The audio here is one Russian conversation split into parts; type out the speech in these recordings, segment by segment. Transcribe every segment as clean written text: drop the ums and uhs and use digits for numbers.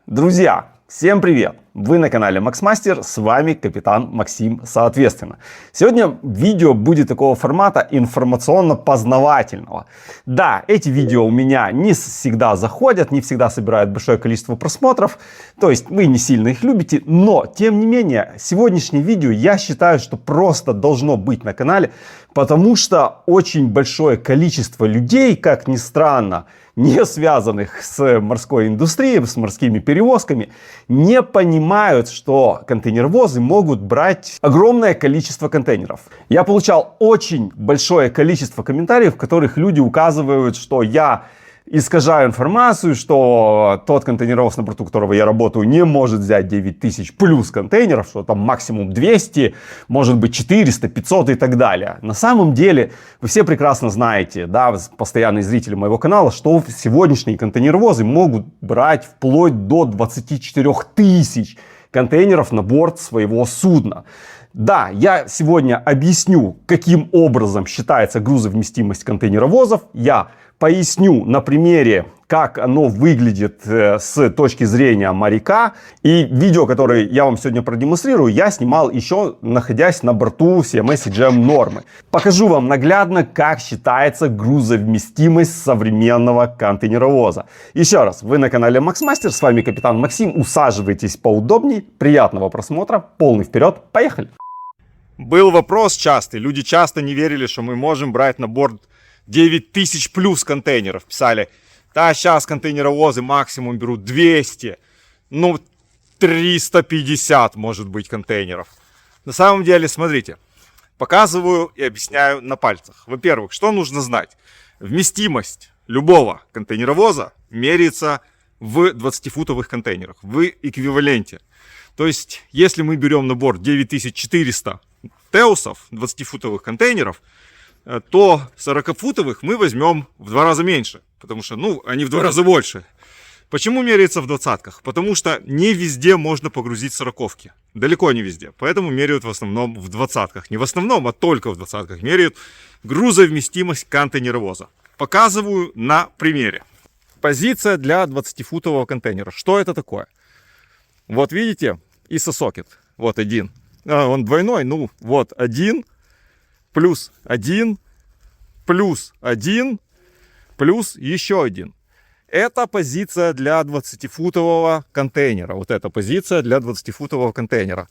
Друзья, всем привет! Вы на канале Максмастер, с вами капитан Максим, соответственно. Сегодня видео будет такого формата информационно-познавательного. Да, эти видео у меня не всегда заходят, не всегда собирают большое количество просмотров, то есть вы не сильно их любите, но тем не менее, сегодняшнее видео я считаю, что просто должно быть на канале, потому что очень большое количество людей, как ни странно, не связанных с морской индустрией, с морскими перевозками, не понимают, что контейнеровозы могут брать огромное количество контейнеров. Я получал очень большое количество комментариев, в которых люди указывают, что я искажаю информацию, что тот контейнеровоз, на борту которого я работаю, не может взять 9000 плюс контейнеров, что там максимум 200, может быть 400, 500 и так далее. На самом деле, вы все прекрасно знаете, да, постоянные зрители моего канала, что сегодняшние контейнеровозы могут брать вплоть до 24 тысяч контейнеров на борт своего судна. Да, я сегодня объясню, каким образом считается грузовместимость контейнеровозов. Я поясню на примере, как оно выглядит с точки зрения моряка. И видео, которое я вам сегодня продемонстрирую, я снимал еще находясь на борту CMS CGM нормы. Покажу вам наглядно, как считается грузовместимость современного контейнеровоза. Еще раз, вы на канале Максмастер, с вами капитан Максим. Усаживайтесь поудобнее, приятного просмотра, полный вперед, поехали! Был вопрос частый, люди часто не верили, что мы можем брать на борт 9000 плюс контейнеров. Писали, да, сейчас контейнеровозы максимум берут 200, ну 350 может быть контейнеров. На самом деле, смотрите, показываю и объясняю на пальцах. Во-первых, что нужно знать? Вместимость любого контейнеровоза меряется в 20-футовых контейнерах, в эквиваленте. То есть, если мы берем на борт 9400 теусов, 20-футовых контейнеров, то 40-футовых мы возьмем в 2 раза меньше, потому что, они в 2 раза больше. Почему меряется в двадцатках? Потому что не везде можно погрузить 40-ки. Далеко не везде. Поэтому меряют в основном в двадцатках. Не в основном, а только в двадцатках меряют грузовместимость контейнеровоза. Показываю на примере. Позиция для 20-футового контейнера. Что это такое? Вот видите, ISO-сокет. Вот один. Он двойной, вот один, плюс один, плюс один, плюс еще один. Это позиция для 20-футового контейнера. Вот эта позиция для 20-футового контейнера.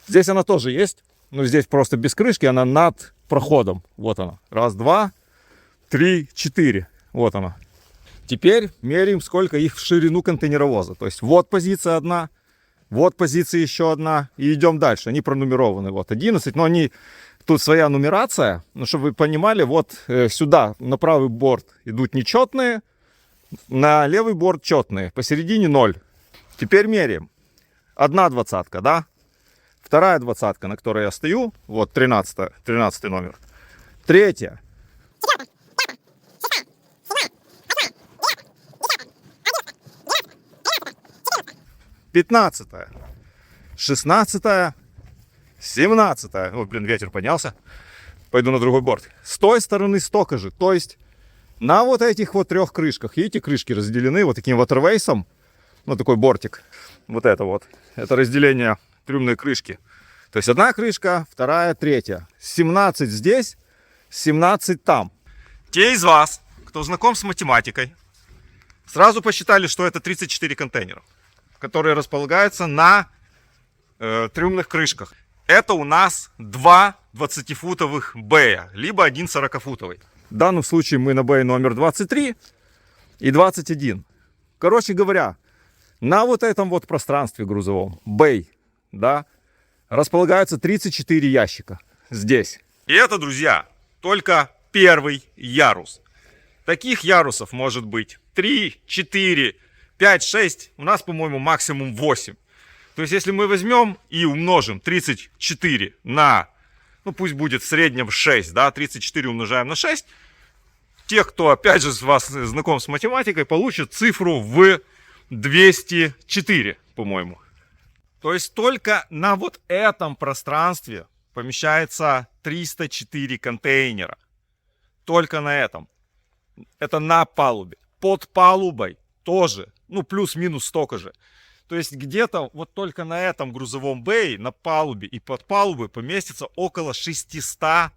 Здесь она тоже есть, но здесь просто без крышки, она над проходом. Вот она. Раз, два, три, четыре. Вот она. Теперь меряем, сколько их в ширину контейнеровоза. То есть вот позиция одна. Вот позиция еще одна. И идем дальше. Они пронумерованы. Вот 11. Но они... Тут своя нумерация. Но чтобы вы понимали, вот сюда на правый борт идут нечетные. На левый борт четные. Посередине 0. Теперь меряем. Одна двадцатка, да? Вторая двадцатка, на которой я стою. Вот 13 номер. Третья. 15-я, 16-я, 17-я. Ой, блин, ветер поднялся. Пойду на другой борт. С той стороны столько же. То есть на вот этих вот 3 крышках. Видите, крышки разделены вот таким ватервейсом. Ну, такой бортик. Вот это вот. Это разделение трюмной крышки. То есть одна крышка, вторая, третья. 17 здесь, 17 там. Те из вас, кто знаком с математикой, сразу посчитали, что это 34 контейнера, которые располагаются на трюмных крышках. Это у нас 2 20-футовых бэя, либо 1 40-футовый. В данном случае мы на бэй номер 23 и 21. Короче говоря, на вот этом вот пространстве грузовом, бэй, да, располагаются 34 ящика здесь. И это, друзья, только первый ярус. Таких ярусов может быть 3, 4, 5, 6, у нас, по-моему, максимум 8. То есть, если мы возьмем и умножим 34 на, пусть будет в среднем 6, да, 34 умножаем на 6, те, кто, опять же, с вас знаком с математикой, получат цифру в 204, по-моему. То есть, только на вот этом пространстве помещается 304 контейнера. Только на этом. Это на палубе. Под палубой тоже, плюс-минус столько же. То есть где-то вот только на этом грузовом бэе, на палубе и под палубой поместится около 600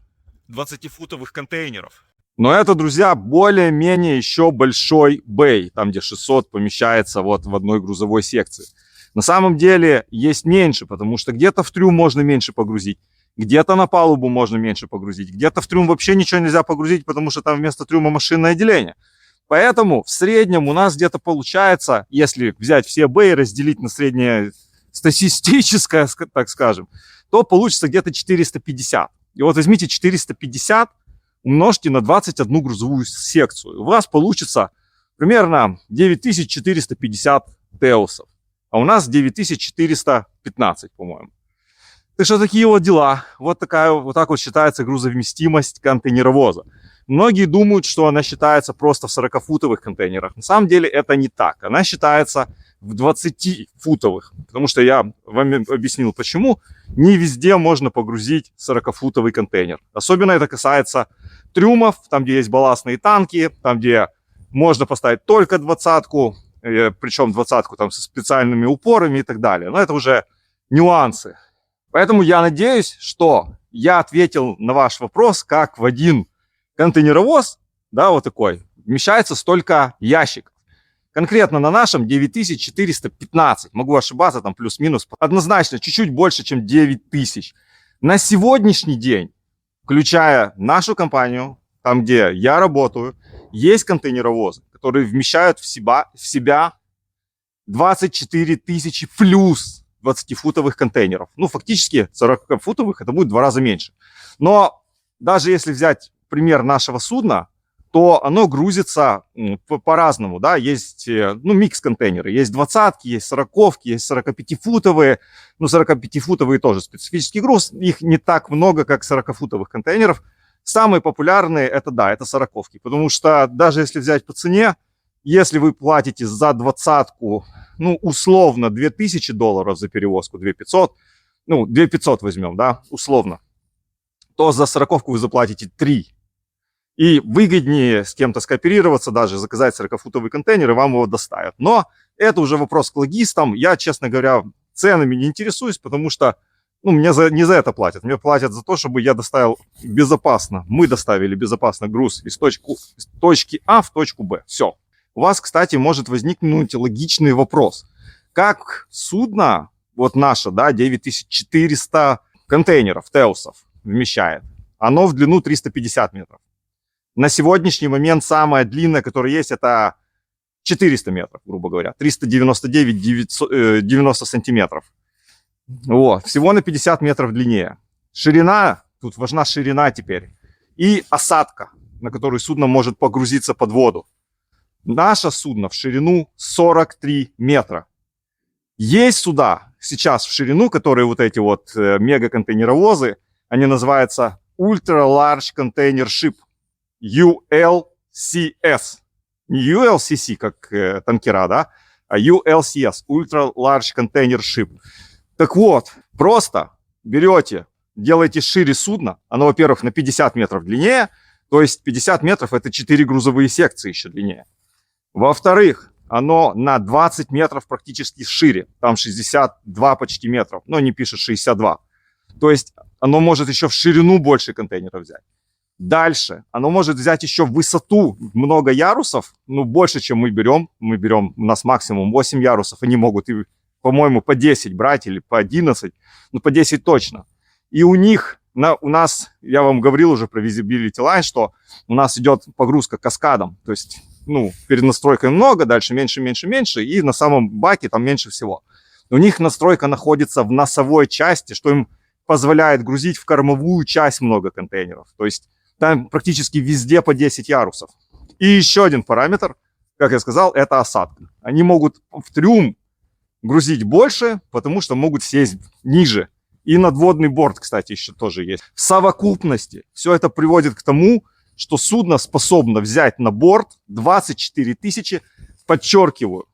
20-футовых контейнеров. Но это, друзья, более-менее еще большой бэй, там где 600 помещается вот в одной грузовой секции. На самом деле есть меньше, потому что где-то в трюм можно меньше погрузить, где-то на палубу можно меньше погрузить, где-то в трюм вообще ничего нельзя погрузить, потому что там вместо трюма машинное отделение. Поэтому в среднем у нас где-то получается, если взять все бэи и разделить на среднее статистическое, так скажем, то получится где-то 450. И вот возьмите 450, умножьте на 21 грузовую секцию. У вас получится примерно 9450 теусов. А у нас 9415, по-моему. Так что такие вот дела. Вот так вот считается грузовместимость контейнеровоза. Многие думают, что она считается просто в 40-футовых контейнерах. На самом деле это не так. Она считается в 20-футовых. Потому что я вам объяснил, почему. Не везде можно погрузить 40-футовый контейнер. Особенно это касается трюмов, там, где есть балластные танки, там, где можно поставить только 20-ку, причем 20-ку там со специальными упорами и так далее. Но это уже нюансы. Поэтому я надеюсь, что я ответил на ваш вопрос, как в один контейнеровоз, да, вот такой, вмещается столько ящиков. Конкретно на нашем 9415. Могу ошибаться, там плюс-минус. Однозначно, чуть-чуть больше, чем 9000. На сегодняшний день, включая нашу компанию, там, где я работаю, есть контейнеровозы, которые вмещают в себя 24 тысячи плюс 20-футовых контейнеров. Ну, фактически 40-футовых это будет в 2 раза меньше. Но даже если взять пример нашего судна, то оно грузится по-разному, да, есть, ну, микс-контейнеры, есть 20-ки, есть 40-ки, есть 45-футовые, ну, 45-футовые тоже специфический груз, их не так много, как 40-футовых контейнеров. Самые популярные, это, да, это 40-ки, потому что даже если взять по цене, если вы платите за 20-ку, ну, условно, $2000 за перевозку, 2500, ну, 2500 возьмем, да, условно, то за 40-ку вы заплатите 3. И выгоднее с кем-то скооперироваться, даже заказать 40-футовый контейнер, и вам его доставят. Но это уже вопрос к логистам. Я, честно говоря, ценами не интересуюсь, потому что, ну, мне не за это платят. Мне платят за то, чтобы я доставил безопасно. Мы доставили безопасно груз из точки А в точку Б. Все. У вас, кстати, может возникнуть логичный вопрос. Как судно, вот наше, да, 9400 контейнеров, теусов вмещает, оно в длину 350 метров. На сегодняшний момент самое длинное, которое есть, это 400 метров, грубо говоря. 399-90 сантиметров. Вот. Всего на 50 метров длиннее. Ширина, тут важна ширина теперь. И осадка, на которую судно может погрузиться под воду. Наше судно в ширину 43 метра. Есть суда сейчас в ширину, которые вот эти вот мега-контейнеровозы, они называются Ultra Large Container Ship. ULCS. Не ULCC, как танкера, да, а ULCS, Ultra Large Container Ship. Так вот, просто берете, делаете шире судно. Оно, во-первых, на 50 метров длиннее, то есть 50 метров это 4 грузовые секции еще длиннее. Во-вторых, оно на 20 метров практически шире, там 62 почти метров, но не пишет 62. То есть оно может еще в ширину больше контейнеров взять. Дальше, оно может взять еще в высоту много ярусов, ну, больше, чем мы берем. Мы берем, у нас максимум 8 ярусов, они могут, и, по-моему, по 10 брать или по 11, ну, по 10 точно. И у них, у нас, я вам говорил уже про Visibility Line, что у нас идет погрузка каскадом, то есть, ну, перед настройкой много, дальше меньше, меньше, меньше, и на самом баке там меньше всего. У них настройка находится в носовой части, что им позволяет грузить в кормовую часть много контейнеров, то есть там практически везде по 10 ярусов. И еще один параметр, как я сказал, это осадка. Они могут в трюм грузить больше, потому что могут сесть ниже. И надводный борт, кстати, еще тоже есть. В совокупности все это приводит к тому, что судно способно взять на борт 24 тысячи, подчеркиваю,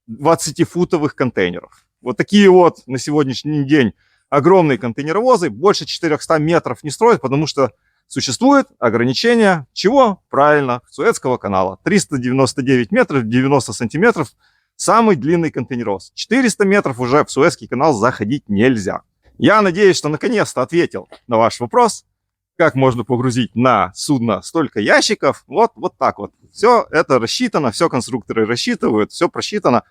20-футовых контейнеров. Вот такие вот на сегодняшний день огромные контейнеровозы, больше 400 метров не строят, потому что существует ограничение чего? Правильно, Суэцкого канала. 399 метров, 90 сантиметров Самый длинный контейнеровоз. 400 метров уже в Суэцкий канал заходить нельзя. Я надеюсь, что наконец-то ответил на ваш вопрос, как можно погрузить на судно столько ящиков. Вот так вот. Все это рассчитано, все конструкторы рассчитывают, все просчитано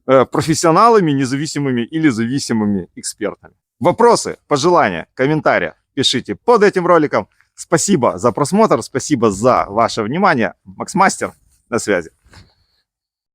профессионалами, независимыми или зависимыми экспертами. Вопросы, пожелания, комментарии пишите под этим роликом. Спасибо за просмотр, спасибо за ваше внимание. Максмастер, на связи.